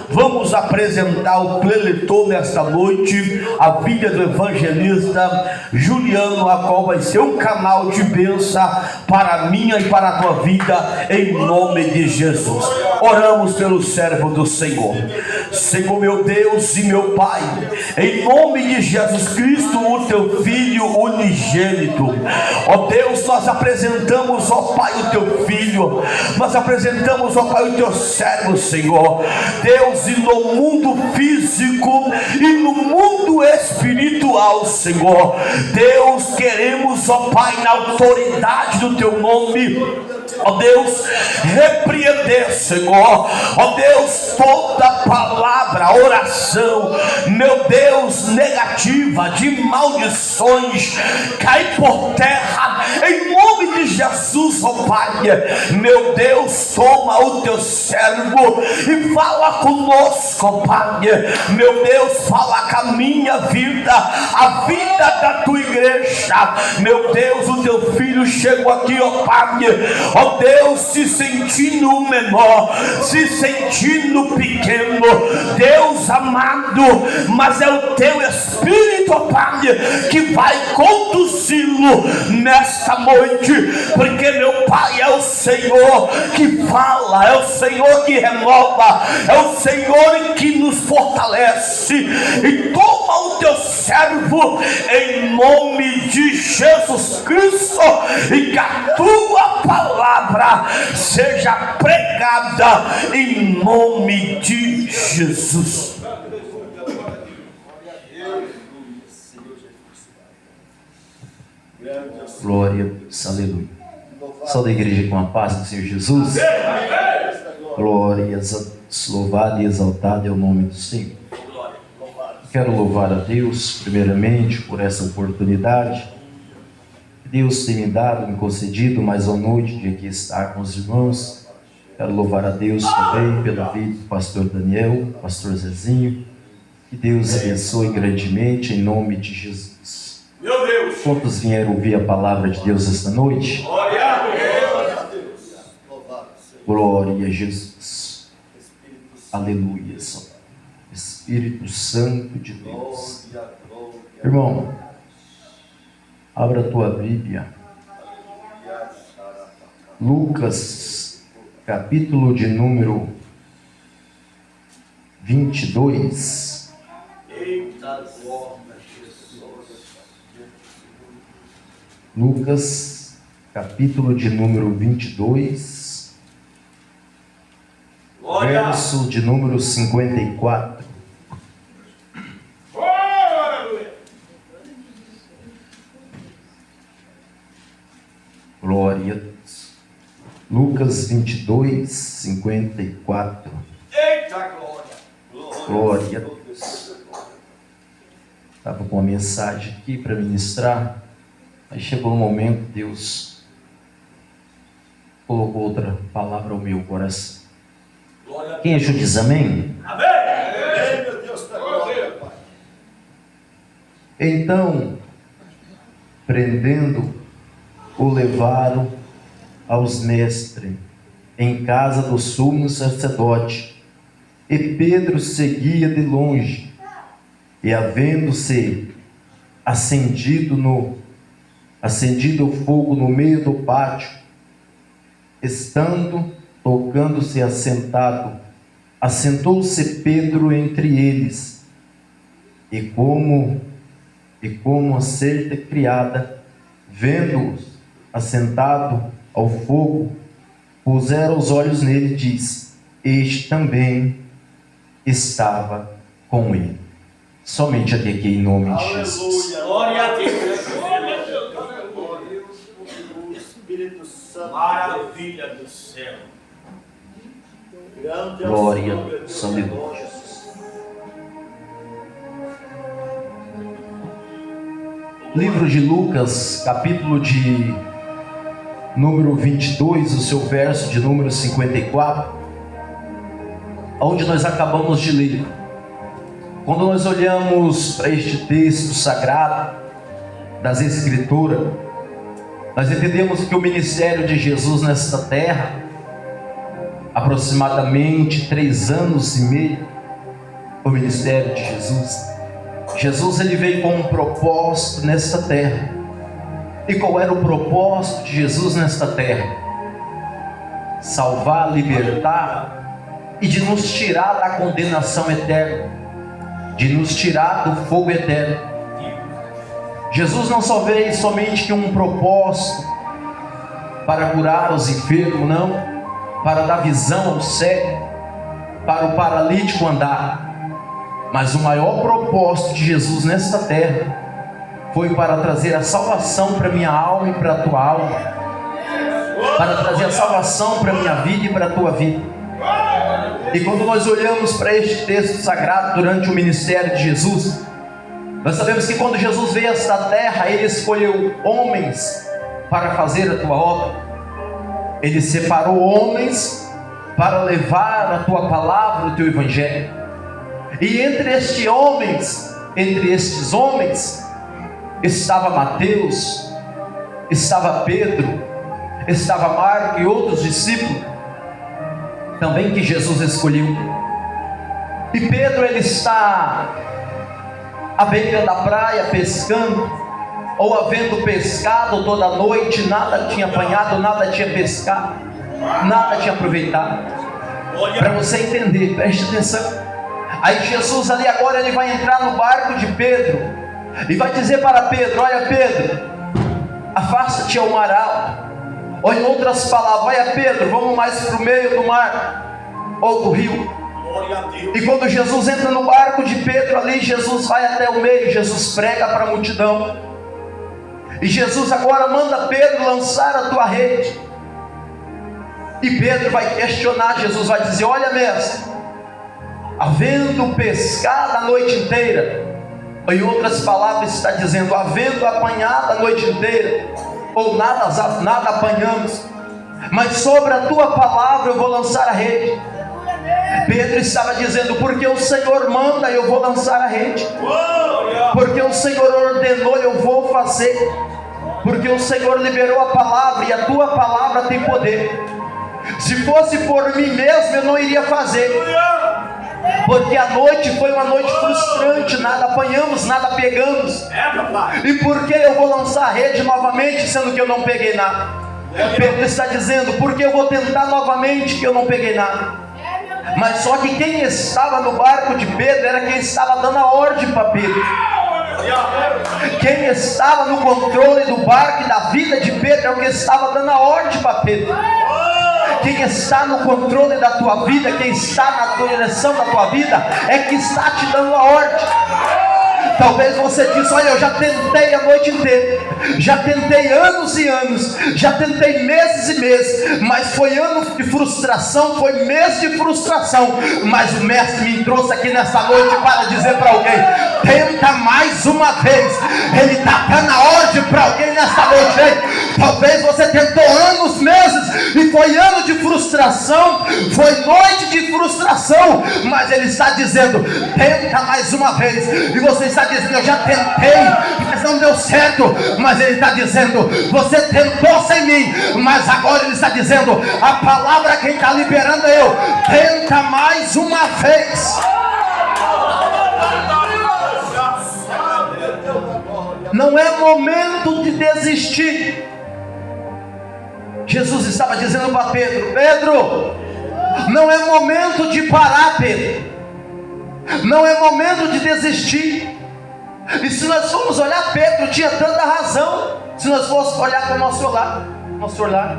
Vamos apresentar o preletor nesta noite, a vida do evangelista Juliano, a qual vai ser um canal de bênção para a minha e para a tua vida, em nome de Jesus. Oramos pelo servo do Senhor. Senhor meu Deus e meu Pai, em nome de Jesus Cristo, o teu Filho unigênito, ó Deus, nós apresentamos, ó Pai, o teu Filho, nós apresentamos, ó Pai, o teu servo, Senhor Deus, e no mundo físico e no mundo espiritual, Senhor Deus, queremos, ó Pai, na autoridade do teu nome, ó Deus, repreender, Senhor, ó Deus, toda palavra, oração, meu Deus, negativa, de maldições, cai por terra, em nome de Jesus, ó Pai. Meu Deus, toma o teu servo e fala conosco, ó Pai. Meu Deus, fala com a minha vida, a vida da tua igreja. Meu Deus, o teu filho chegou aqui, ó Pai, ó Deus, se sentindo menor, se sentindo pequeno, Deus amado, mas é o teu Espírito, ó Pai, que vai conduzi-lo nesta noite, porque meu Pai é o Senhor que fala, é o Senhor que renova, é o Senhor que nos fortalece. E toma o teu servo em nome de Jesus Cristo, e que a tua palavra seja pregada em nome de Jesus. Glória a Deus, aleluia. Salve a igreja com a paz do Senhor Jesus. Glórias a Deus, louvado e exaltado é o nome do Senhor. Quero louvar a Deus primeiramente por essa oportunidade que Deus tem me dado, me concedido mais uma noite de aqui estar com os irmãos. Quero louvar a Deus também pela vida do pastor Daniel, pastor Zezinho. Que Deus abençoe grandemente em nome de Jesus. Meu Deus! Quantos vieram ouvir a palavra de Deus esta noite? Glória a Deus! Glória a Jesus. Aleluia. Espírito Santo de Deus. Irmão, abra a tua Bíblia. Lucas, capítulo de número 22. Eita glória! Lucas, capítulo de número 22, Glória. Verso de número 54. Glória a Deus. Lucas 22, 54. Eita glória! Glória a Deus. Estava com uma mensagem aqui para ministrar. Aí chegou um momento, Deus colocou outra palavra ao meu coração. Quem achou diz amém? Amém! Amém, meu Deus, da glória, Pai. Então, prendendo, o levaram aos mestres em casa do sumo sacerdote. E Pedro seguia de longe, e havendo-se acendido o fogo no meio do pátio, estando tocando-se assentado, assentou-se Pedro entre eles, e como a certa criada, vendo-os assentado ao fogo, puseram os olhos nele e disse: este também estava com ele. Somente até aqui em nome de Jesus. Glória a Deus! Maravilha do céu. Glória a Deus. Aleluia. Livro de Lucas, capítulo de número 22, o seu verso de número 54, onde nós acabamos de ler. Quando nós olhamos para este texto sagrado das nós entendemos que o ministério de Jesus nesta terra aproximadamente 3 anos e meio, o ministério de Jesus. Jesus, ele veio com um propósito nesta terra. E qual era o propósito de Jesus nesta terra? Salvar, libertar e de nos tirar da condenação eterna, de nos tirar do fogo eterno. Jesus não só veio somente com um propósito para curar os enfermos, não, para dar visão ao cego, para o paralítico andar, mas o maior propósito de Jesus nesta terra foi para trazer a salvação para a minha alma e para a tua alma, para trazer a salvação para a minha vida e para a tua vida. E quando nós olhamos para este texto sagrado durante o ministério de Jesus, nós sabemos que quando Jesus veio a esta terra, Ele escolheu homens para fazer a tua obra. Ele separou homens para levar a tua palavra, o teu evangelho. E entre estes homens, estava Mateus, estava Pedro, estava Marcos e outros discípulos, também que Jesus escolheu. E Pedro, ele está à beira da praia pescando, ou havendo pescado toda a noite, nada tinha apanhado, nada tinha pescado, nada tinha aproveitado. Para você entender, preste atenção. Aí Jesus ali agora, ele vai entrar no barco de Pedro e vai dizer para Pedro: olha Pedro, afasta-te ao mar alto. Ou em outras palavras, olha Pedro, vamos mais para o meio do mar ou do rio. E quando Jesus entra no barco de Pedro ali, Jesus vai até o meio, Jesus prega para a multidão. E Jesus agora manda Pedro lançar a tua rede. E Pedro vai questionar, Jesus vai dizer: olha mestre, havendo pescado a noite inteira, em outras palavras está dizendo, havendo apanhado a noite inteira, ou nada apanhamos, mas sobre a tua palavra eu vou lançar a rede. Pedro estava dizendo: porque o Senhor manda, eu vou lançar a rede, porque o Senhor ordenou, eu vou fazer, porque o Senhor liberou a palavra, e a tua palavra tem poder. Se fosse por mim mesmo, eu não iria fazer, porque a noite foi uma noite frustrante, nada apanhamos, nada pegamos. E por que eu vou lançar a rede novamente, sendo que eu não peguei nada? Pedro está dizendo: porque eu vou tentar novamente, que eu não peguei nada. Mas só que quem estava no barco de Pedro era quem estava dando a ordem para Pedro. Quem estava no controle do barco e da vida de Pedro é o que estava dando a ordem para Pedro. Quem está no controle da tua vida, quem está na direção da tua vida, é que está te dando a ordem. Talvez você disse: olha, eu já tentei a noite inteira, já tentei anos e anos, já tentei meses e meses, mas foi ano de frustração, foi mês de frustração. Mas o mestre me trouxe aqui nessa noite para dizer para alguém: tenta mais uma vez. Ele está dando a ordem para alguém nessa noite. Hein? Talvez você tentou anos, meses, e foi ano de frustração, foi noite de frustração, mas ele está dizendo: tenta mais uma vez. E você está dizendo: eu já tentei, mas não deu certo. Mas ele está dizendo: você tentou sem mim, mas agora ele está dizendo: a palavra quem está liberando é eu. Tenta mais uma vez. Não é momento de desistir. Jesus estava dizendo para Pedro: Pedro, não é momento de parar, Pedro. Não é momento de desistir. E se nós formos olhar, Pedro tinha tanta razão. Se nós fôssemos olhar para o nosso olhar,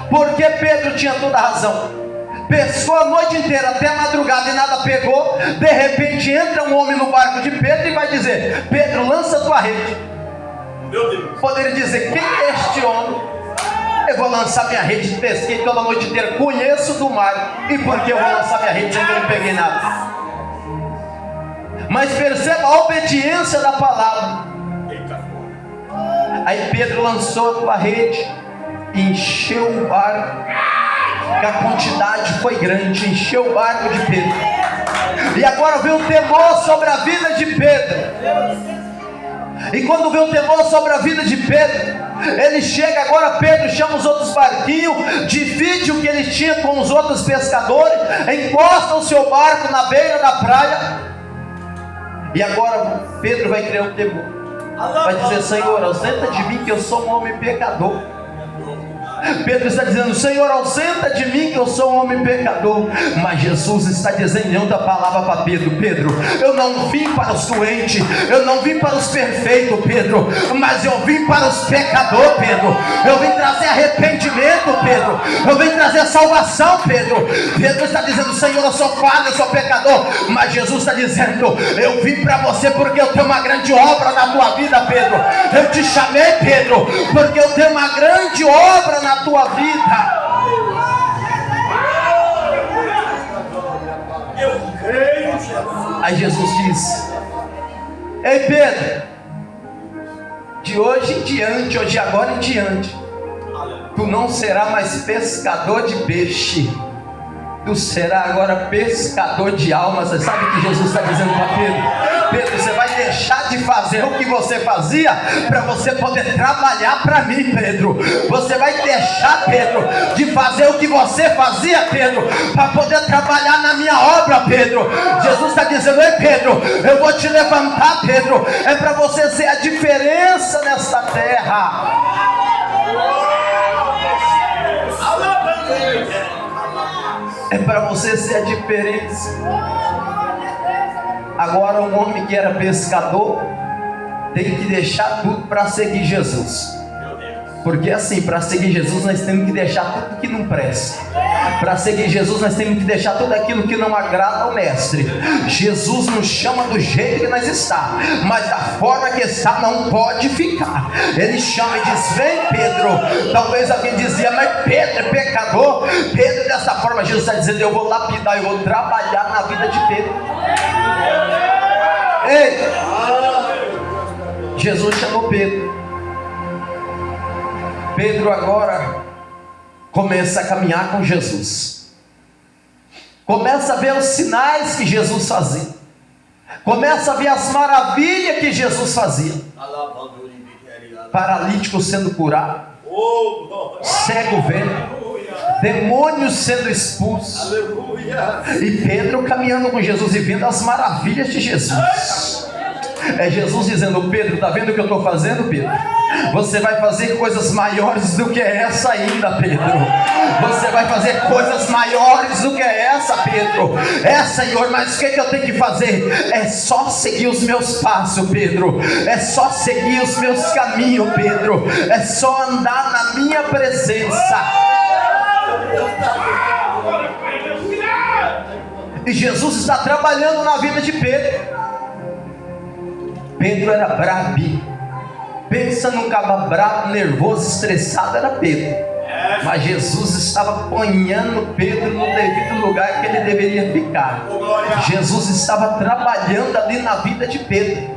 porque Pedro tinha toda a razão. Pescou a noite inteira até a madrugada e nada pegou. De repente entra um homem no barco de Pedro e vai dizer: Pedro, lança a tua rede. Meu Deus. Poderia dizer: quem é este homem? Eu vou lançar minha rede, pesquei toda a noite inteira, conheço do mar, e por que eu vou lançar minha rede se eu não peguei nada? Mas perceba a obediência da palavra. Aí Pedro lançou a tua rede, encheu o barco, que a quantidade foi grande, encheu o barco de Pedro. E agora veio um temor sobre a vida de Pedro. E quando veio o temor sobre a vida de Pedro, Ele chega agora, Pedro chama os outros barquinhos, divide o que ele tinha com os outros pescadores, encosta o seu barco na beira da praia, e agora Pedro vai criar um temor, vai dizer: Senhor, ausenta de mim que eu sou um homem pecador. Pedro está dizendo: Senhor, ausenta de mim que eu sou um homem pecador. Mas Jesus está dizendo em outra palavra para Pedro: Pedro, eu não vim para os doentes, eu não vim para os perfeitos, Pedro, mas eu vim para os pecadores, Pedro. Eu vim trazer arrependimento, Pedro. Eu vim trazer salvação, Pedro. Pedro está dizendo: Senhor, eu sou falho, eu sou pecador. Mas Jesus está dizendo: eu vim para você porque eu tenho uma grande obra na tua vida, Pedro. Eu te chamei, Pedro, porque eu tenho uma grande obra na tua vida. Aí Jesus disse: ei, Pedro, de hoje em diante, ou de agora em diante, tu não será mais pescador de peixe, tu será agora pescador de almas. Você sabe o que Jesus está dizendo para Pedro? Pedro, você vai deixar de fazer o que você fazia para você poder trabalhar para mim, Pedro. Você vai deixar, Pedro, de fazer o que você fazia, Pedro, para poder trabalhar na minha obra, Pedro. Jesus está dizendo: ei, Pedro, eu vou te levantar, Pedro. É para você ser a diferença nessa terra. É para você ser a diferença. Agora, um homem que era pescador tem que deixar tudo para seguir Jesus. Porque assim, para seguir Jesus nós temos que deixar tudo que não presta. Para seguir Jesus nós temos que deixar tudo aquilo que não agrada ao Mestre. Jesus nos chama do jeito que nós está, mas da forma que está não pode ficar. Ele chama e diz: vem, Pedro. Talvez alguém dizia: mas Pedro é pecador. Pedro, dessa forma, Jesus está dizendo: eu vou lapidar, eu vou trabalhar na vida de Pedro. Ei, Jesus chamou Pedro. Pedro agora começa a caminhar com Jesus, começa a ver os sinais que Jesus fazia, começa a ver as maravilhas que Jesus fazia. Paralítico sendo curado, cego vendo, demônios sendo expulsos. E Pedro caminhando com Jesus e vendo as maravilhas de Jesus. É Jesus dizendo: Pedro, está vendo o que eu estou fazendo, Pedro? Você vai fazer coisas maiores do que essa ainda, Pedro. Você vai fazer coisas maiores do que essa, Pedro. É, Senhor, mas o que eu tenho que fazer? É só seguir os meus passos, Pedro. É só seguir os meus caminhos, Pedro. É só andar na minha presença. E Jesus está trabalhando na vida de Pedro. Pedro era brabo. Pensa num cara bravo, nervoso, estressado, era Pedro. Mas Jesus estava apanhando Pedro no devido lugar que ele deveria ficar. Jesus estava trabalhando ali na vida de Pedro.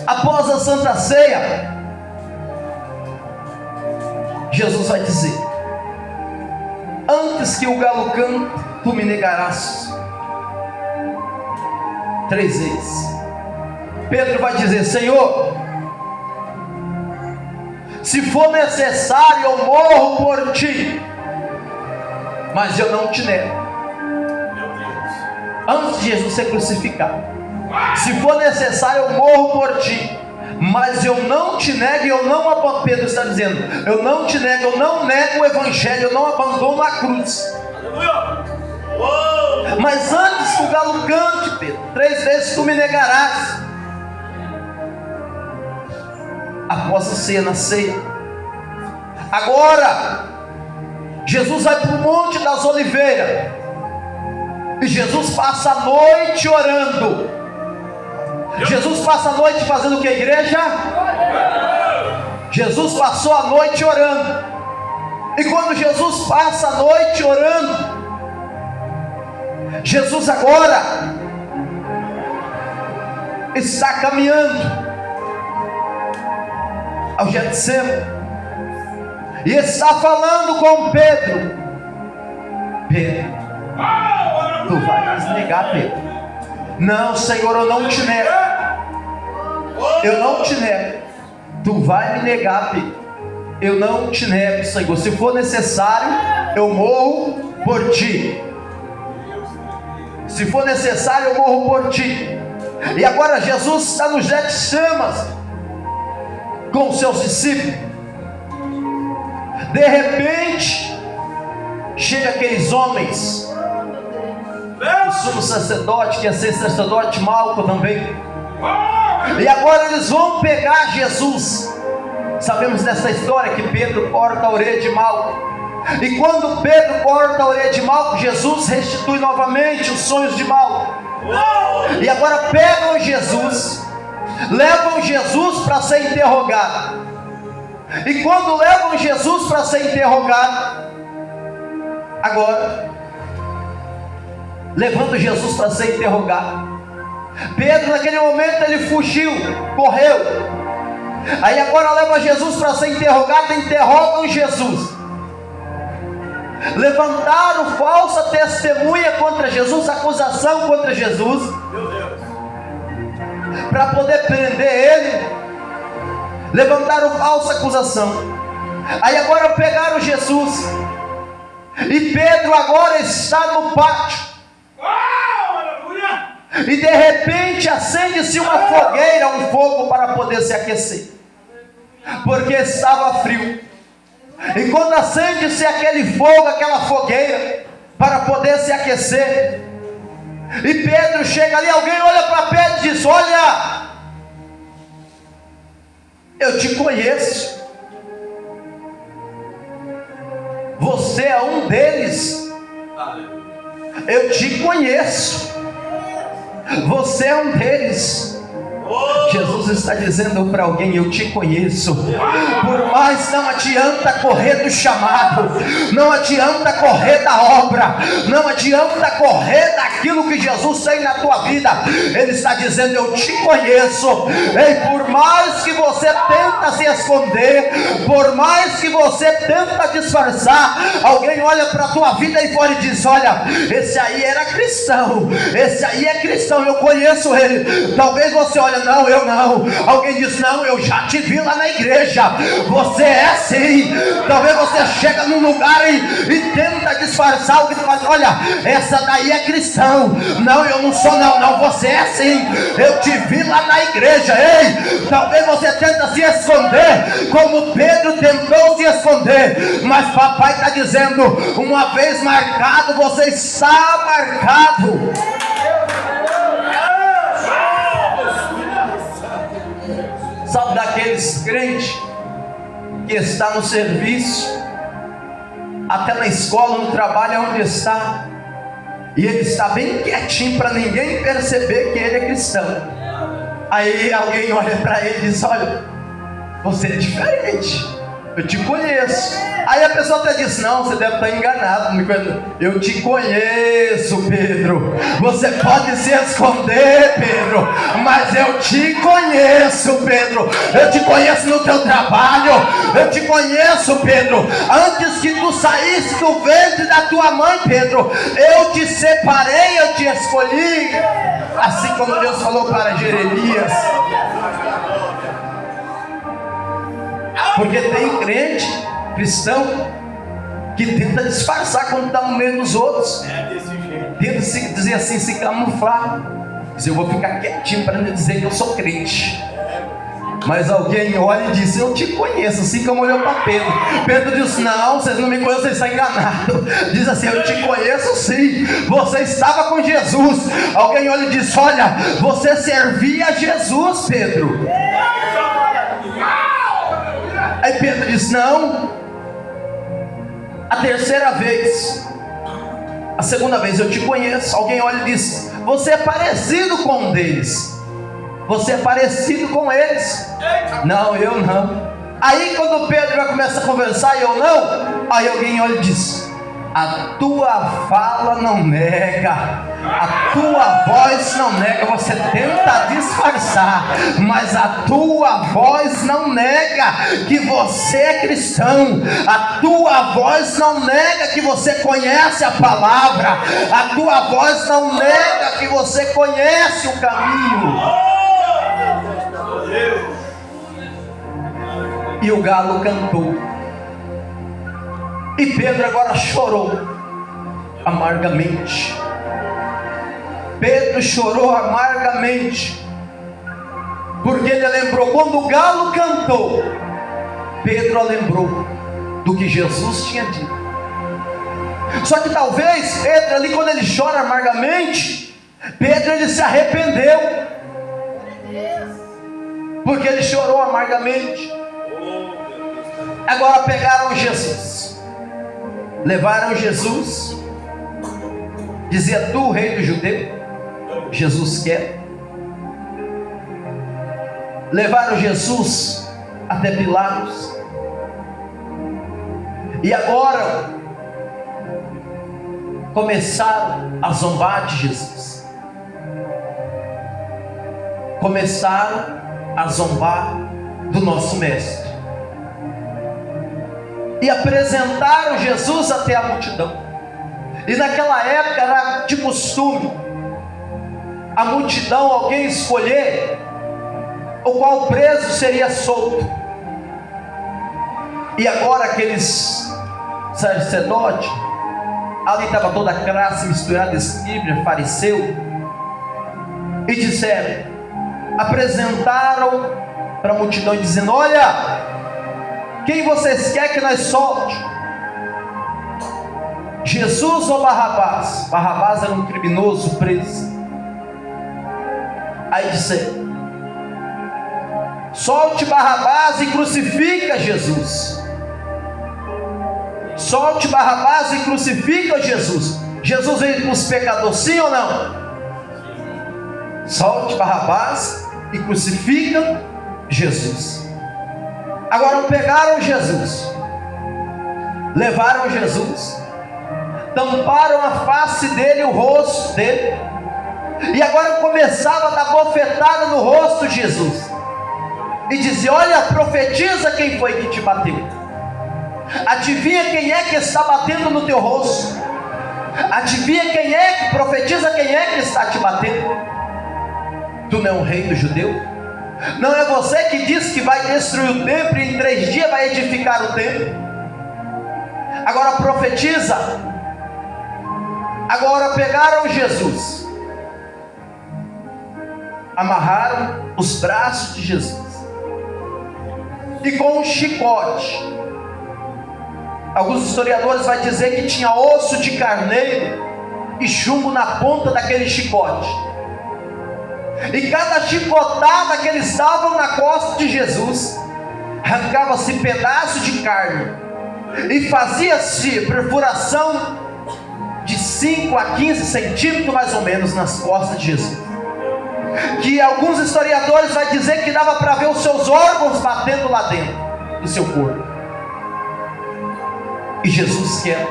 Após a Santa Ceia, Jesus vai dizer: antes que o galo cante, tu me negarás 3 vezes. Pedro vai dizer: Senhor, se for necessário eu morro por ti, mas eu não te nego. Antes de Jesus ser crucificado: se for necessário eu morro por ti, mas eu não te nego. Eu não abandono. Pedro está dizendo: eu não te nego, eu não nego o evangelho, eu não abandono a cruz. Mas antes que o galo cante, Pedro, 3 vezes tu me negarás. Após a ceia, na ceia, agora Jesus vai para o Monte das Oliveiras, e Jesus passa a noite orando. Jesus passa a noite fazendo o que, igreja? Jesus passou a noite orando. E quando Jesus passa a noite orando, Jesus agora está caminhando ao Getsemane e está falando com Pedro: Pedro, tu vais negar, Pedro? Não, Senhor, eu não te nego. Eu não te nego. Tu vai me negar, Pedro. Eu não te nego, Senhor. Se for necessário, eu morro por ti. Se for necessário, eu morro por ti. E agora Jesus está no Getsemas com os seus discípulos. De repente, chega aqueles homens, o sumo sacerdote, que ia ser sacerdote Malco também. E agora eles vão pegar Jesus. Sabemos dessa história que Pedro corta a orelha de Malco. E quando Pedro corta a orelha de Malco, Jesus restitui novamente os sonhos de Malco. E agora pegam Jesus, levam Jesus para ser interrogado. E quando levam Jesus para ser interrogado, agora, levando Jesus para ser interrogado, Pedro naquele momento ele fugiu, correu. Aí agora leva Jesus para ser interrogado, interrogam Jesus. Levantaram falsa testemunha contra Jesus, acusação contra Jesus, para poder prender ele. Levantaram falsa acusação. Aí agora pegaram Jesus. E Pedro agora está no pátio. E de repente acende-se uma fogueira, um fogo para poder se aquecer, porque estava frio. E quando acende-se aquele fogo, aquela fogueira, para poder se aquecer, e Pedro chega ali, alguém olha para Pedro e diz: olha, eu te conheço, você é um deles, eu te conheço, você é um deles. Jesus está dizendo para alguém: eu te conheço. Por mais não adianta correr do chamado, não adianta correr da obra, não adianta correr daquilo que Jesus tem na tua vida. Ele está dizendo: eu te conheço. Ei, por mais que você tenta se esconder, por mais que você tenta disfarçar, alguém olha para a tua vida e fora e diz: olha, esse aí era cristão, esse aí é cristão, eu conheço ele. Talvez você olha: não, eu não. Alguém diz: não, eu já te vi lá na igreja. Você é sim. Talvez você chega num lugar e tenta disfarçar. Alguém fala: olha, essa daí é cristão. Não, eu não sou não. Não, você é sim. Eu te vi lá na igreja. Ei, talvez você tenta se esconder, como Pedro tentou se esconder. Mas papai está dizendo: uma vez marcado, você está marcado. Sabe daqueles crentes que está no serviço, até na escola, no trabalho, onde está, e ele está bem quietinho para ninguém perceber que ele é cristão. Aí alguém olha para ele e diz: olha, você é diferente, eu te conheço. Aí a pessoa até diz: não, você deve estar enganado. Eu te conheço, Pedro. Você pode se esconder, Pedro, mas eu te conheço, Pedro. Eu te conheço no teu trabalho. Eu te conheço, Pedro. Antes que tu saísse do ventre da tua mãe, Pedro, eu te separei, eu te escolhi. Assim como Deus falou para Jeremias. Porque tem crente cristão que tenta disfarçar quando está no meio dos outros, tenta dizer assim, se camuflar, diz: eu vou ficar quietinho para não dizer que eu sou crente. Mas alguém olha e diz: eu te conheço, assim como olhou para Pedro. Pedro diz: não, vocês não me conhecem, vocês estão enganados. Diz assim: eu te conheço sim, você estava com Jesus. Alguém olha e diz: olha, você servia a Jesus, Pedro. Aí Pedro diz: não. A terceira vez, a segunda vez: eu te conheço. Alguém olha e diz: você é parecido com um deles, você é parecido com eles. Não, eu não. Aí quando Pedro vai começar a conversar e eu não, aí alguém olha e diz: a tua fala não nega, a tua voz não nega. Você tenta disfarçar, mas a tua voz não nega que você é cristão. A tua voz não nega que você conhece a palavra. A tua voz não nega que você conhece o caminho. E o galo cantou. E Pedro agora chorou amargamente. Pedro chorou amargamente, porque ele lembrou, quando o galo cantou, Pedro lembrou do que Jesus tinha dito. Só que talvez Pedro ali, quando ele chora amargamente, Pedro ele se arrependeu, porque ele chorou amargamente. Agora pegaram Jesus, levaram Jesus, dizia: tu, o rei do judeu? Jesus quer. Levaram Jesus até Pilatos, e agora começaram a zombar de Jesus, começaram a zombar do nosso mestre, e apresentaram Jesus até a multidão. E naquela época era de costume a multidão, alguém escolher o qual preso seria solto. E agora aqueles sacerdotes, ali estava toda a classe misturada, escriba, fariseu, e disseram, apresentaram para a multidão dizendo: olha, quem vocês querem que nós solte? Jesus ou Barrabás? Barrabás era um criminoso preso. Aí disseram: solte Barrabás e crucifica Jesus. Solte Barrabás e crucifica Jesus. Jesus veio com os pecadores, sim ou não? Solte Barrabás e crucifica Jesus. Agora pegaram Jesus, levaram Jesus, tamparam a face dele, o rosto dele, e agora começava a dar bofetada no rosto de Jesus, e dizia: olha, profetiza quem foi que te bateu. Adivinha quem é que está batendo no teu rosto? Adivinha quem é que profetiza, quem é que está te batendo? Tu não é um rei do judeu? Não é você que diz que vai destruir o templo e em 3 dias vai edificar o templo? Agora profetiza. Agora pegaram Jesus, amarraram os braços de Jesus, e com um chicote, alguns historiadores vão dizer que tinha osso de carneiro e chumbo na ponta daquele chicote, e cada chicotada que eles davam na costa de Jesus, arrancava-se pedaço de carne, e fazia-se perfuração de 5 a 15 centímetros mais ou menos nas costas de Jesus, que alguns historiadores vão dizer que dava para ver os seus órgãos batendo lá dentro do seu corpo. E Jesus quer.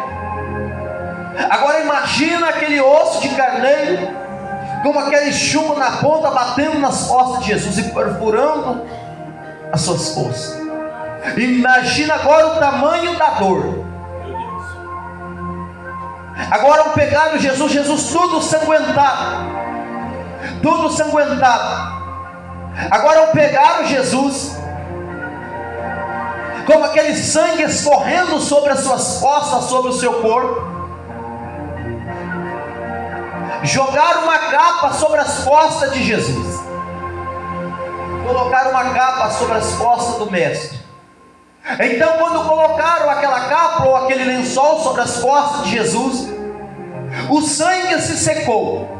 Agora imagina aquele osso de carneiro, com aquele chumbo na ponta batendo nas costas de Jesus e perfurando as suas costas. Imagina agora o tamanho da dor. Agora pegaram Jesus, tudo sanguentado, Agora pegaram Jesus, como aquele sangue escorrendo sobre as suas costas, sobre o seu corpo, jogaram uma capa sobre as costas de Jesus, colocaram uma capa sobre as costas do mestre. Então quando colocaram aquela capa ou aquele lençol sobre as costas de Jesus, o sangue se secou,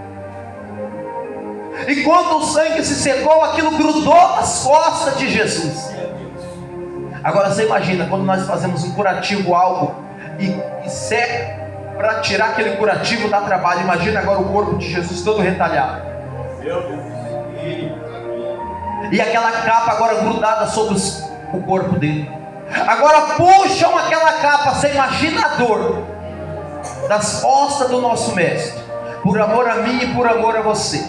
e quando o sangue se secou, aquilo grudou nas costas de Jesus. Agora você imagina, quando nós fazemos um curativo, algo, e seca, para tirar aquele curativo dá trabalho. Imagina agora o corpo de Jesus todo retalhado, e aquela capa agora grudada sobre o corpo dele. Agora puxam aquela capa, você imagina a dor das costas do nosso mestre, por amor a mim e por amor a você,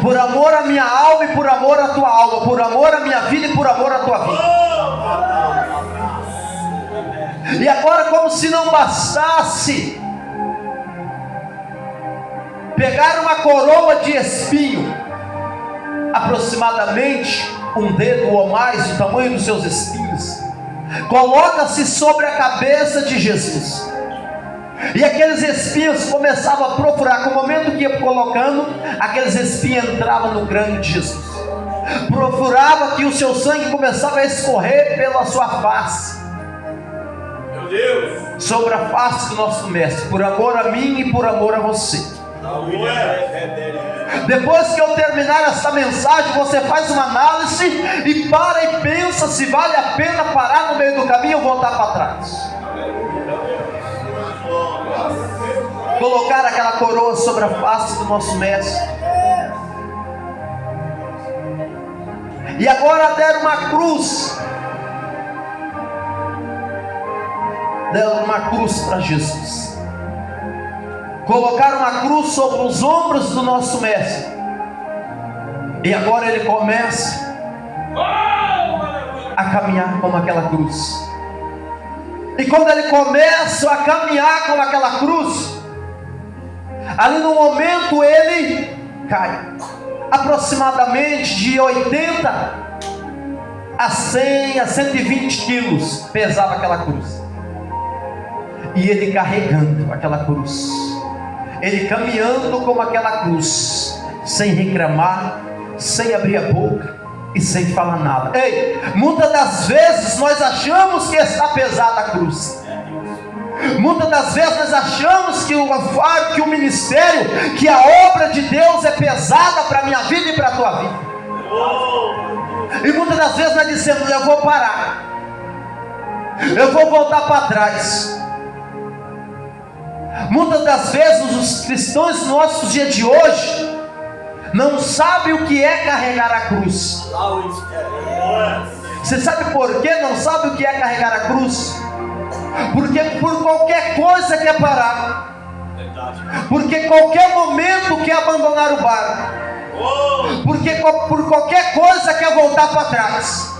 por amor à minha alma e por amor à tua alma, por amor à minha vida e por amor à tua vida. E agora, como se não bastasse, pegaram uma coroa de espinho, aproximadamente um dedo ou mais do tamanho dos seus espinhos, coloca-se sobre a cabeça de Jesus. E aqueles espinhos começavam a profurar. Com o momento que ia colocando, aqueles espinhos entravam no crânio de Jesus, profurava, que o seu sangue começava a escorrer pela sua face, meu Deus, sobre a face do nosso mestre, por amor a mim e por amor a você. Depois que eu terminar essa mensagem, você faz uma análise e para e pensa se vale a pena parar no meio do caminho ou voltar para trás. Colocar aquela coroa sobre a face do nosso mestre. E agora deram uma cruz. Deram uma cruz para Jesus. Colocaram uma cruz sobre os ombros do nosso mestre. E agora ele começa a caminhar com aquela cruz. E quando ele começa a caminhar com aquela cruz, ali no momento ele cai. Aproximadamente de 80 a 100 a 120 quilos pesava aquela cruz. E ele carregando aquela cruz, ele caminhando com aquela cruz, sem reclamar, sem abrir a boca e sem falar nada. Ei, muitas das vezes nós achamos que está pesada a cruz. Muitas das vezes nós achamos que o ministério, que a obra de Deus é pesada para a minha vida e para a tua vida. E muitas das vezes nós dizemos: eu vou parar, eu vou voltar para trás. Muitas das vezes os cristãos nos nossos dias de hoje não sabem o que é carregar a cruz. Você sabe por que não sabe o que é carregar a cruz? Porque por qualquer coisa quer parar, porque qualquer momento quer abandonar o barco, porque por qualquer coisa quer voltar para trás,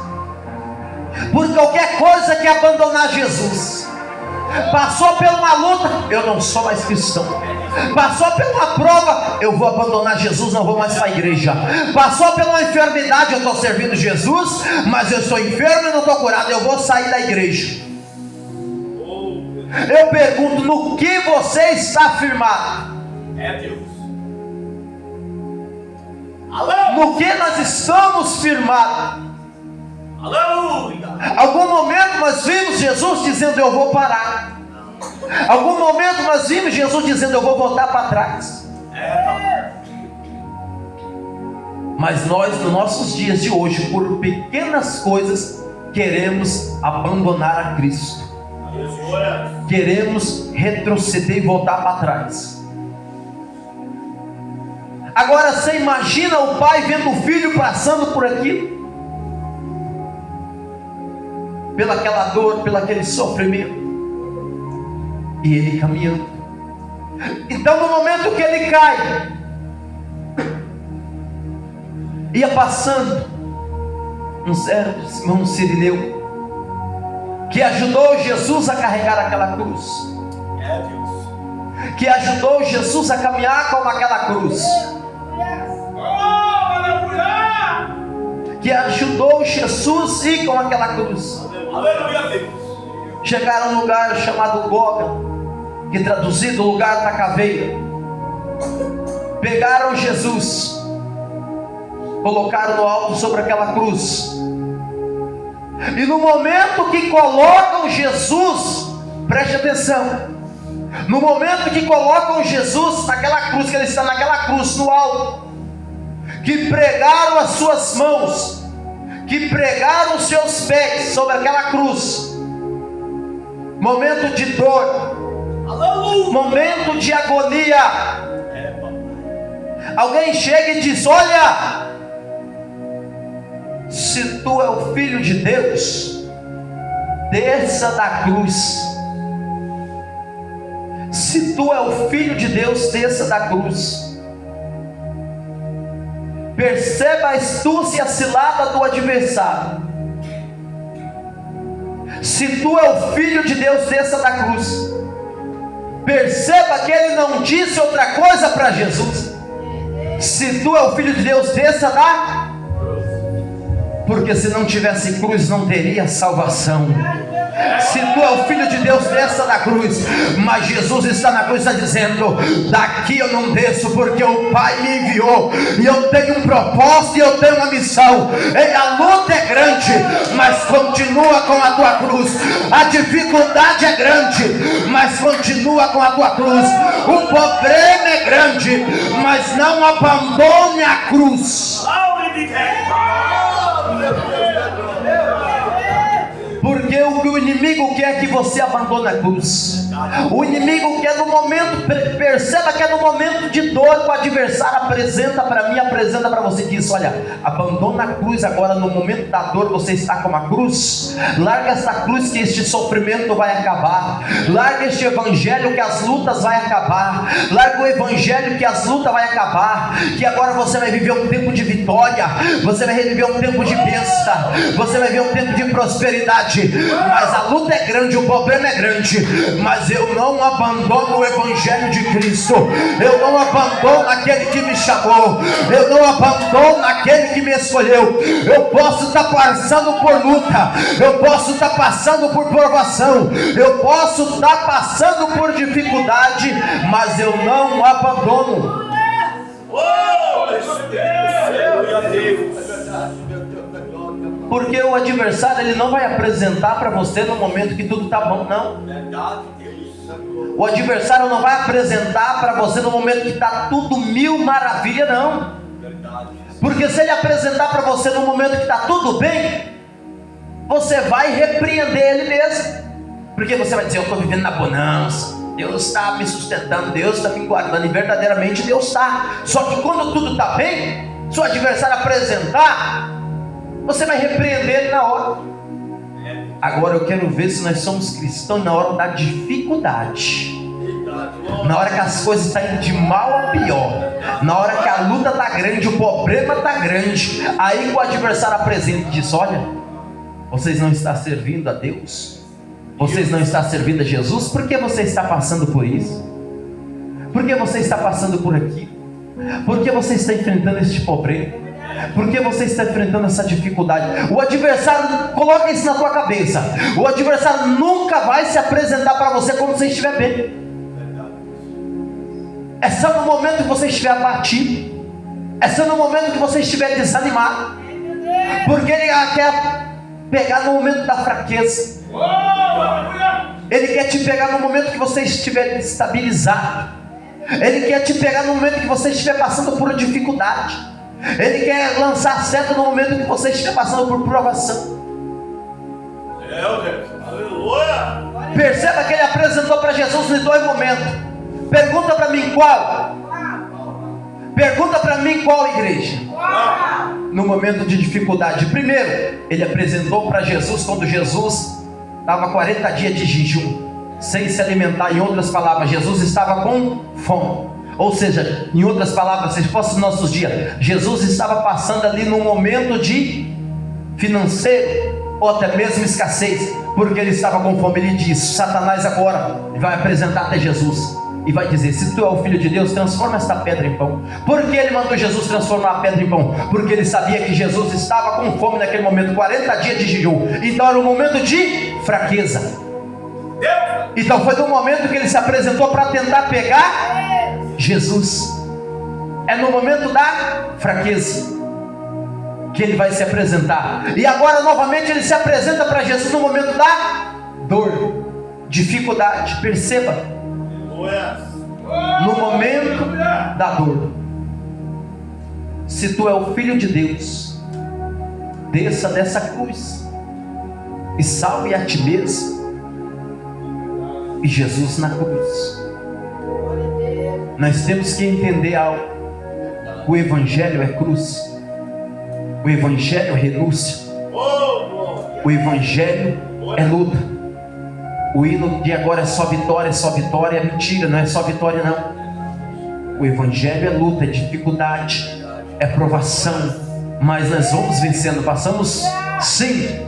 por qualquer coisa quer abandonar Jesus. Passou por uma luta, eu não sou mais cristão. Passou por uma prova, eu vou abandonar Jesus, não vou mais para a igreja. Passou por uma enfermidade, eu estou servindo Jesus, mas eu sou enfermo e não estou curado, eu vou sair da igreja. Eu pergunto: no que você está firmado? É Deus. No que nós estamos firmados? Aleluia. Algum momento nós vimos Jesus dizendo: eu vou parar. Algum momento nós vimos Jesus dizendo: eu vou voltar para trás. Mas nós, nos nossos dias de hoje, por pequenas coisas, queremos abandonar a Cristo. Queremos retroceder e voltar para trás. Agora você imagina o pai vendo o filho passando por aquilo, pela aquela dor, pelo aquele sofrimento, e ele caminhando. Então no momento que ele cai, ia passando um servo de Simão Cirineu, que ajudou Jesus a carregar aquela cruz, que ajudou Jesus a caminhar com aquela cruz, que ajudou Jesus a ir com aquela cruz. Chegaram a um lugar chamado Gólgota, que traduzido lugar da caveira. Pegaram Jesus, colocaram no alto sobre aquela cruz. E no momento que colocam Jesus, preste atenção, no momento que colocam Jesus naquela cruz, que ele está naquela cruz no alto, que pregaram as suas mãos, que pregaram os seus pés sobre aquela cruz, momento de dor, momento de agonia, alguém chega e diz: olha, se tu é o Filho de Deus, desça da cruz. Se tu é o Filho de Deus, desça da cruz. Perceba a astúcia e a cilada do adversário. Se tu é o Filho de Deus, desça da cruz. Perceba que ele não disse outra coisa para Jesus. Se tu é o Filho de Deus, desça da cruz. porque se não tivesse cruz não teria salvação. Se tu é o Filho de Deus, desça da cruz. Mas Jesus está na cruz, está dizendo: daqui eu não desço, porque o Pai me enviou, e eu tenho um propósito, e eu tenho uma missão. E a luta é grande, mas continua com a tua cruz. A dificuldade é grande, mas continua com a tua cruz. O problema é grande, mas não abandone a cruz. Porque o que o inimigo quer é que você abandone a cruz. O inimigo quer no momento, perceba que é no momento de dor que o adversário apresenta para mim, apresenta para você, diz: olha, abandona a cruz agora, no momento da dor você está com a cruz. Larga essa cruz que este sofrimento vai acabar. Larga este evangelho que as lutas vai acabar. Larga o evangelho que as lutas vai acabar. Que agora você vai viver um tempo de vitória. Você vai viver um tempo de bênção. Você vai viver um tempo de prosperidade. Mas a luta é grande, o problema é grande, mas eu não abandono o evangelho de Cristo. Eu não abandono aquele que me chamou. Eu não abandono aquele que me escolheu. Eu posso estar passando por luta, eu posso estar passando por provação, eu posso estar passando por dificuldade, mas eu não abandono. Porque o adversário, ele não vai apresentar para você no momento que tudo está bom, não. O adversário não vai apresentar para você no momento que está tudo mil maravilha, não. Porque se ele apresentar para você no momento que está tudo bem, você vai repreender ele mesmo. Porque você vai dizer: eu estou vivendo na bonança, Deus está me sustentando, Deus está me guardando, e verdadeiramente Deus está. Só que quando tudo está bem, se o adversário apresentar, você vai repreender ele na hora. Agora eu quero ver se nós somos cristãos na hora da dificuldade, na hora que as coisas estão indo de mal a pior, na hora que a luta está grande, o problema está grande. Aí o adversário apresenta e diz: olha, vocês não estão servindo a Deus, vocês não estão servindo a Jesus. Por que você está passando por isso? Por que você está passando por aqui? Por que você está enfrentando este problema? Por que você está enfrentando essa dificuldade? O adversário, coloca isso na tua cabeça, o adversário nunca vai se apresentar para você quando você estiver bem. É só no momento que você estiver abatido, é só no momento que você estiver desanimado, porque ele quer pegar no momento da fraqueza. Ele quer te pegar no momento que você estiver destabilizado. Ele quer te pegar no momento que você estiver passando por dificuldade. Ele quer lançar seta no momento que você estiver passando por provação. Perceba que ele apresentou para Jesus em dois momentos. Pergunta para mim qual? Pergunta para mim qual, igreja? No momento de dificuldade. Primeiro, ele apresentou para Jesus quando Jesus estava 40 dias de jejum, sem se alimentar. Em outras palavras, Jesus estava com fome. Ou seja, em outras palavras, se fosse nos nossos dias, Jesus estava passando ali num momento de financeiro, ou até mesmo escassez, porque ele estava com fome. Ele disse: Satanás agora vai apresentar até Jesus e vai dizer: se tu é o Filho de Deus, transforma esta pedra em pão. Por que ele mandou Jesus transformar a pedra em pão? Porque ele sabia que Jesus estava com fome naquele momento, 40 dias de jejum. Então era um momento de fraqueza. Então foi no momento que ele se apresentou para tentar pegar Jesus. É no momento da fraqueza que ele vai se apresentar. E agora novamente ele se apresenta para Jesus no momento da dor, dificuldade. Perceba, no momento da dor. Se tu é o Filho de Deus, desça dessa cruz e salve a ti mesmo. E Jesus na cruz. Nós temos que entender algo. O evangelho é cruz. O evangelho é renúncia. O evangelho é luta. O hino de agora é só vitória, é mentira, não é só vitória não. O evangelho é luta, é dificuldade, é provação, mas nós vamos vencendo. Passamos sim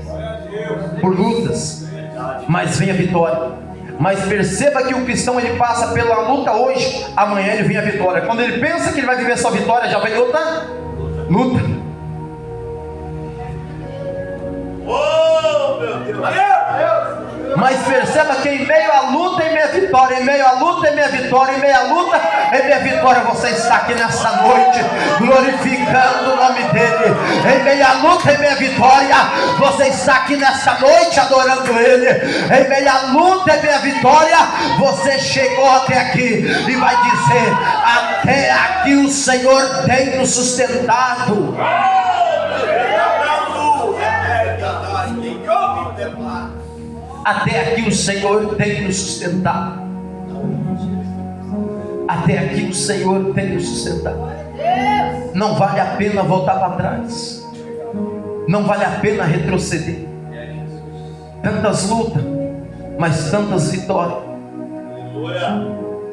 por lutas, mas vem a vitória. Mas perceba que o cristão, ele passa pela luta hoje, amanhã ele vem a vitória. Quando ele pensa que ele vai viver sua vitória, já vem outra luta. Oh, meu Deus! Mas perceba que em meio à luta é minha vitória, em meio à luta é minha vitória, em meio à luta é minha vitória. Você está aqui nessa noite glorificando o nome dele. Em meio à luta é minha vitória. Você está aqui nessa noite adorando ele. Em meio à luta é minha vitória. Você chegou até aqui e vai dizer: até aqui o Senhor tem nos sustentado. Até aqui o Senhor tem nos sustentado. Até aqui o Senhor tem nos sustentado. Não vale a pena voltar para trás. Não vale a pena retroceder. Tantas lutas, mas tantas vitórias.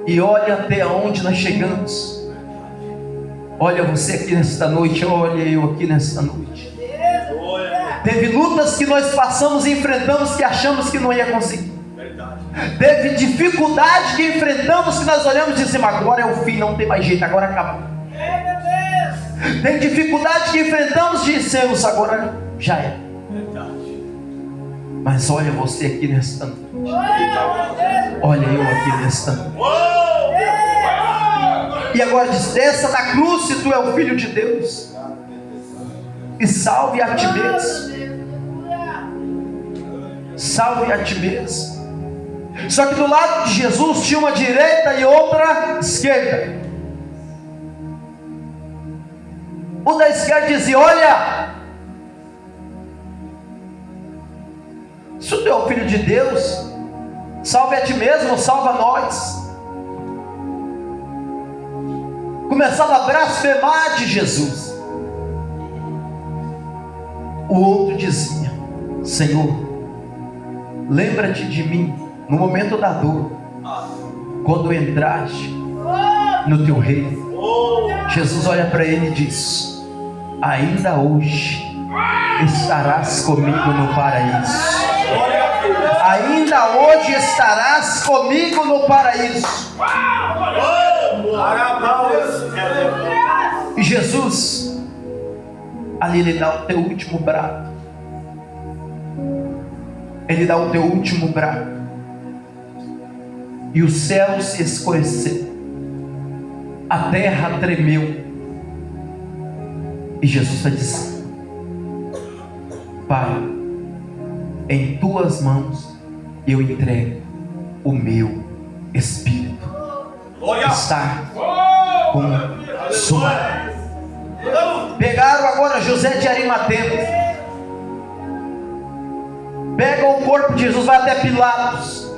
E olha até onde nós chegamos. Olha você aqui nesta noite, olha eu aqui nesta noite. Teve lutas que nós passamos e enfrentamos que achamos que não ia conseguir. Teve dificuldade que enfrentamos que nós olhamos e dizemos: agora é o fim, não tem mais jeito, agora acabou. Tem dificuldade que enfrentamos e dissemos: agora já é. Mas olha você aqui nesta noite. Olha eu aqui nesta noite. E agora desça da cruz se tu é o Filho de Deus. E salve a ti mesmo. Salve a ti mesmo. Só que do lado de Jesus tinha uma direita e outra esquerda. O da esquerda dizia: olha, se tu é o Filho de Deus, salve a ti mesmo, salva nós. Começava a blasfemar de Jesus. O outro dizia: Senhor, lembra-te de mim no momento da dor, quando entraste no teu reino. Jesus olha para ele e diz: ainda hoje estarás comigo no paraíso. Ainda hoje estarás comigo no paraíso. E Jesus ali lhe dá o teu último brado. Ele dá o teu último brado. E o céu se escureceu. A terra tremeu. E Jesus está dizendo: Pai, em tuas mãos eu entrego o meu espírito. Está consumado. Pegaram agora José de Arimateia. Pegam o corpo de Jesus, vai até Pilatos.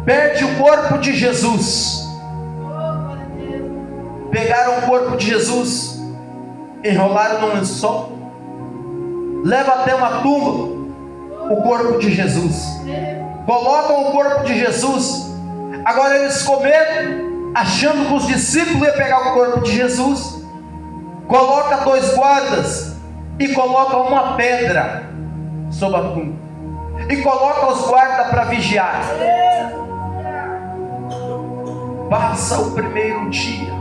Perde o corpo de Jesus. Pegaram o corpo de Jesus, enrolaram num lençol, leva até uma tumba o corpo de Jesus, colocam o corpo de Jesus. Agora eles comeram, achando que os discípulos iam pegar o corpo de Jesus. Coloca 2 guardas e coloca uma pedra sobre a tumba e coloca os guardas para vigiar. Passa o primeiro dia,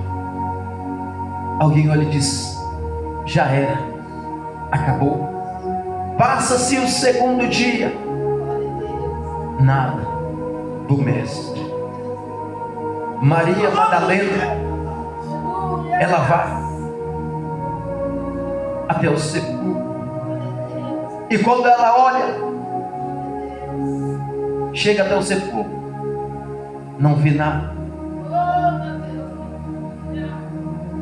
alguém olha e diz: já era, acabou. Passa-se o segundo dia, nada do mestre. Maria Madalena, ela vai até o sepulcro, e quando ela olha, chega até o sepulcro, não vê nada.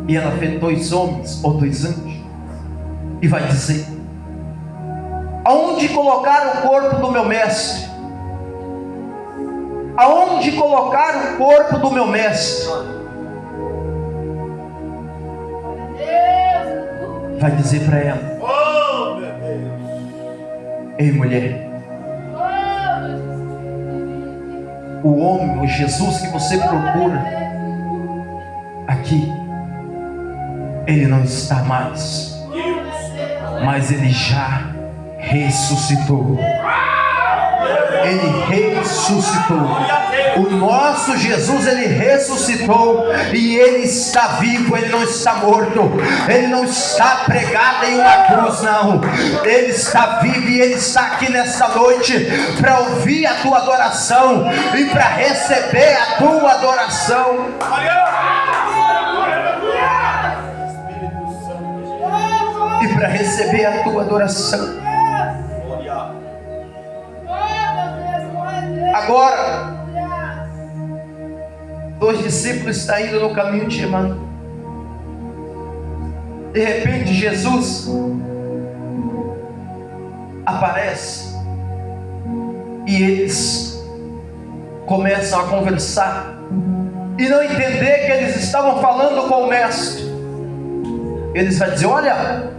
E ela vê 2 homens ou 2 anjos, e vai dizer: aonde colocaram o corpo do meu mestre? Aonde colocaram o corpo do meu mestre? Vai dizer para ela: ei mulher, o homem, o Jesus que você procura aqui, ele não está mais, mas ele já ressuscitou. Ele ressuscitou. O nosso Jesus, Ele ressuscitou e Ele está vivo, Ele não está morto, Ele não está pregado em uma cruz, não. Ele está vivo e Ele está aqui nesta noite para ouvir a tua adoração e para receber a tua adoração. E para receber a tua adoração. Agora, dois discípulos estão indo no caminho de Emaús. De repente Jesus aparece e eles começam a conversar e não entender que eles estavam falando com o mestre. Eles vão dizer: olha,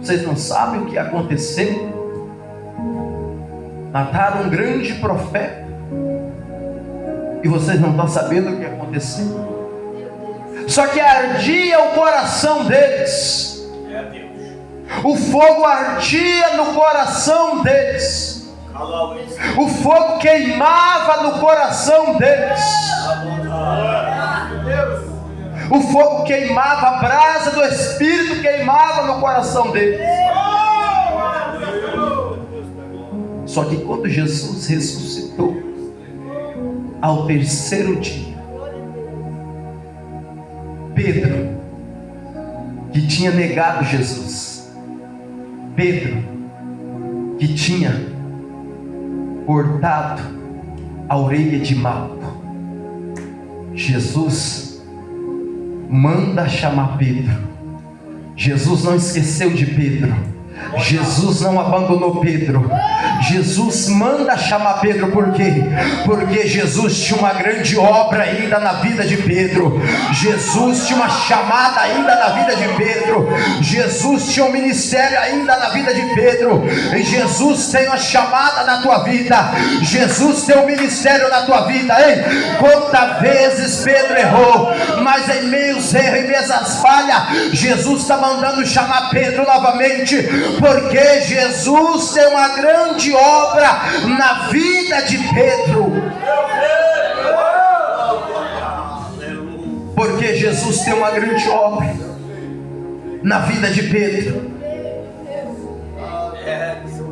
vocês não sabem o que aconteceu? Mataram um grande profeta e vocês não estão sabendo o que aconteceu. Só que ardia o coração deles, o fogo ardia no coração deles, o fogo queimava no coração deles, o fogo queimava, a brasa do Espírito queimava no coração deles. Só que quando Jesus ressuscitou, ao terceiro dia, Pedro, que tinha negado Jesus, Pedro, que tinha cortado a orelha de Malco, Jesus manda chamar Pedro. Jesus não esqueceu de Pedro. Jesus não abandonou Pedro. Jesus manda chamar Pedro. Por quê? Porque Jesus tinha uma grande obra ainda na vida de Pedro. Jesus tinha uma chamada ainda na vida de Pedro. Jesus tinha um ministério ainda na vida de Pedro. E Jesus tem uma chamada na tua vida. Jesus tem um ministério na tua vida, hein? Quantas vezes Pedro errou, mas em meios erros, em meias falhas, Jesus está mandando chamar Pedro novamente, porque Jesus tem uma grande obra na vida de Pedro. Porque Jesus tem uma grande obra na vida de Pedro.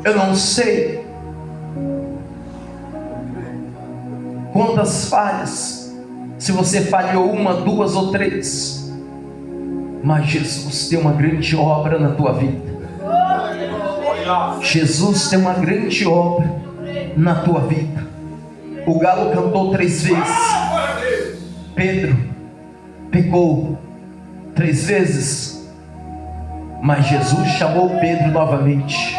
Eu não sei quantas falhas, se você falhou uma, duas ou três, mas Jesus tem uma grande obra na tua vida. Jesus tem uma grande obra na tua vida. O galo cantou 3 vezes. Pedro pecou 3 vezes, mas Jesus chamou Pedro novamente.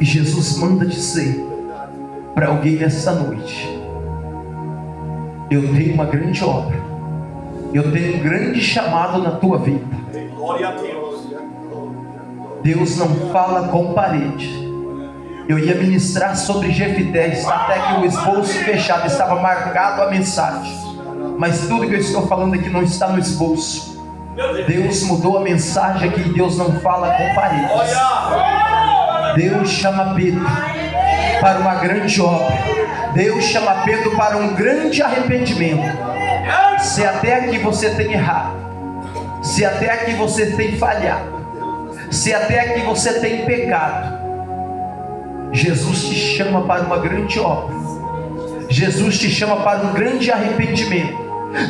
E Jesus manda dizer para alguém nessa noite: eu tenho uma grande obra, eu tenho um grande chamado na tua vida. Glória a Deus. Deus não fala com parede. Eu ia ministrar sobre Jefité, até que o esboço fechado estava marcado a mensagem, mas tudo que eu estou falando aqui não está no esboço. Deus mudou a mensagem aqui. Deus não fala com paredes. Deus chama Pedro para uma grande obra. Deus chama Pedro para um grande arrependimento. Se até aqui você tem errado, se até aqui você tem falhado, se até aqui você tem pecado, Jesus te chama para uma grande obra. Jesus te chama para um grande arrependimento.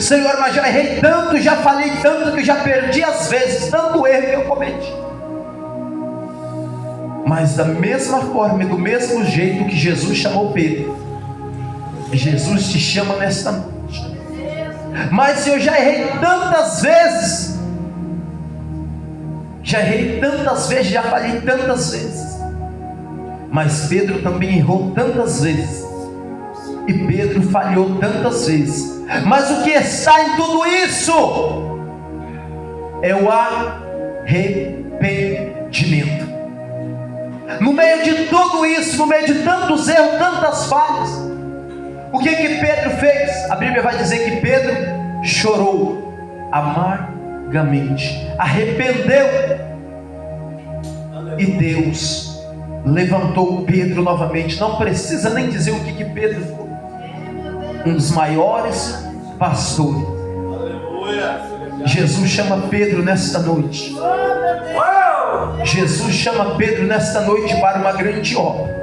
Senhor, mas já errei tanto, já falei tanto, que já perdi as vezes, tanto erro que eu cometi. Mas da mesma forma e do mesmo jeito que Jesus chamou Pedro, Jesus te chama nesta noite. Mas eu já errei tantas vezes, já falhei tantas vezes. Mas Pedro também errou tantas vezes, e Pedro falhou tantas vezes. Mas o que está em tudo isso é o arrependimento. No meio de tudo isso, no meio de tantos erros, tantas falhas, o que Pedro fez? A Bíblia vai dizer que Pedro chorou amargamente, arrependeu, e Deus levantou Pedro novamente. Não precisa nem dizer o que Pedro foi. Um dos maiores pastores. Jesus chama Pedro nesta noite. Jesus chama Pedro nesta noite para uma grande obra.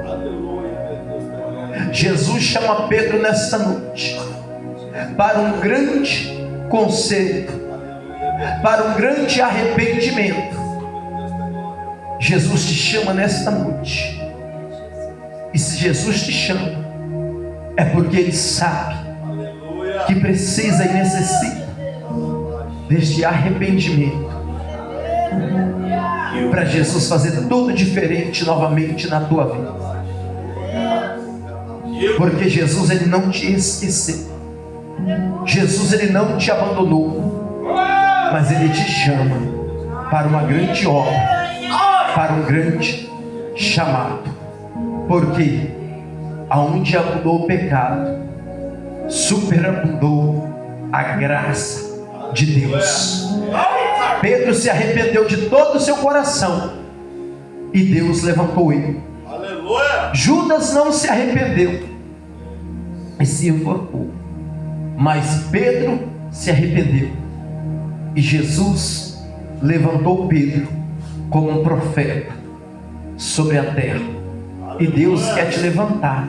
Jesus chama Pedro nesta noite para um grande conselho, para um grande arrependimento. Jesus te chama nesta noite. E se Jesus te chama, é porque Ele sabe que precisa e necessita deste arrependimento, para Jesus fazer tudo diferente novamente na tua vida. Porque Jesus, Ele não te esqueceu. Jesus, Ele não te abandonou, mas Ele te chama para uma grande obra, para um grande chamado. Porque aonde abundou o pecado, superabundou a graça de Deus. Pedro se arrependeu de todo o seu coração e Deus levantou ele. Judas não se arrependeu e se enforcou, mas Pedro se arrependeu e Jesus levantou Pedro como um profeta sobre a terra. E Deus quer te levantar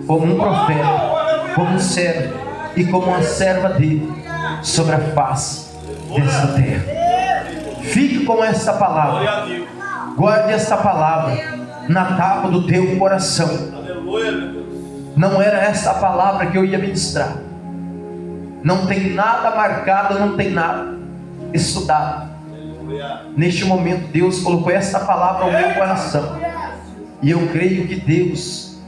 como um profeta, como um servo e como uma serva dele sobre a face dessa terra. Fique com esta palavra, guarde esta palavra na tábua do teu coração. Não era esta a palavra que eu ia ministrar. Não tem nada marcado, não tem nada estudado. Neste momento Deus colocou esta palavra ao meu coração, e eu creio que Deus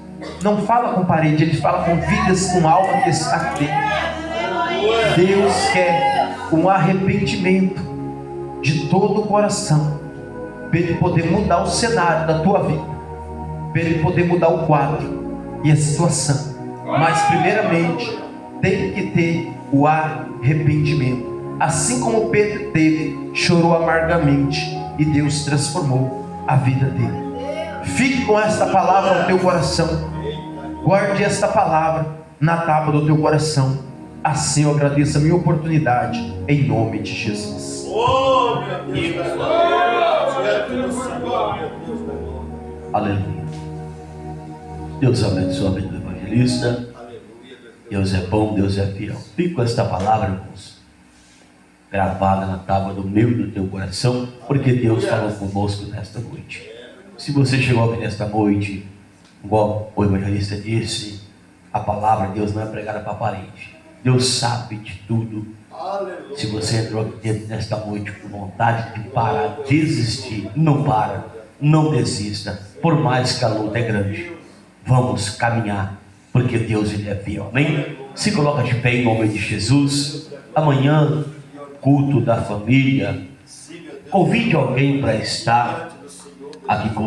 não fala com parede, Ele fala com vidas, com alma que está aqui dentro. Deus quer um arrependimento de todo o coração, para Ele poder mudar o cenário da tua vida, para Ele poder mudar o quadro e a situação. Mas primeiramente tem que ter o arrependimento. Assim como Pedro teve, chorou amargamente e Deus transformou a vida dele. Fique com esta palavra no teu coração, guarde esta palavra na tábua do teu coração. Assim eu agradeço a minha oportunidade, em nome de Jesus. Aleluia. Deus abençoe a vida do evangelista. Deus é bom, Deus é fiel. Fique com esta palavra, irmãos, gravada na tábua do meu e do teu coração, porque Deus falou conosco nesta noite. Se você chegou aqui nesta noite, igual o evangelista disse, a palavra de Deus não é pregada para a parede. Deus sabe de tudo. Se você entrou aqui dentro nesta noite com vontade de parar, desistir, não para, não desista, por mais que a luta é grande. Vamos caminhar, porque Deus, Ele é fiel. Amém? Se coloca de pé em nome de Jesus. Amanhã, culto da família. Convide alguém para estar aqui com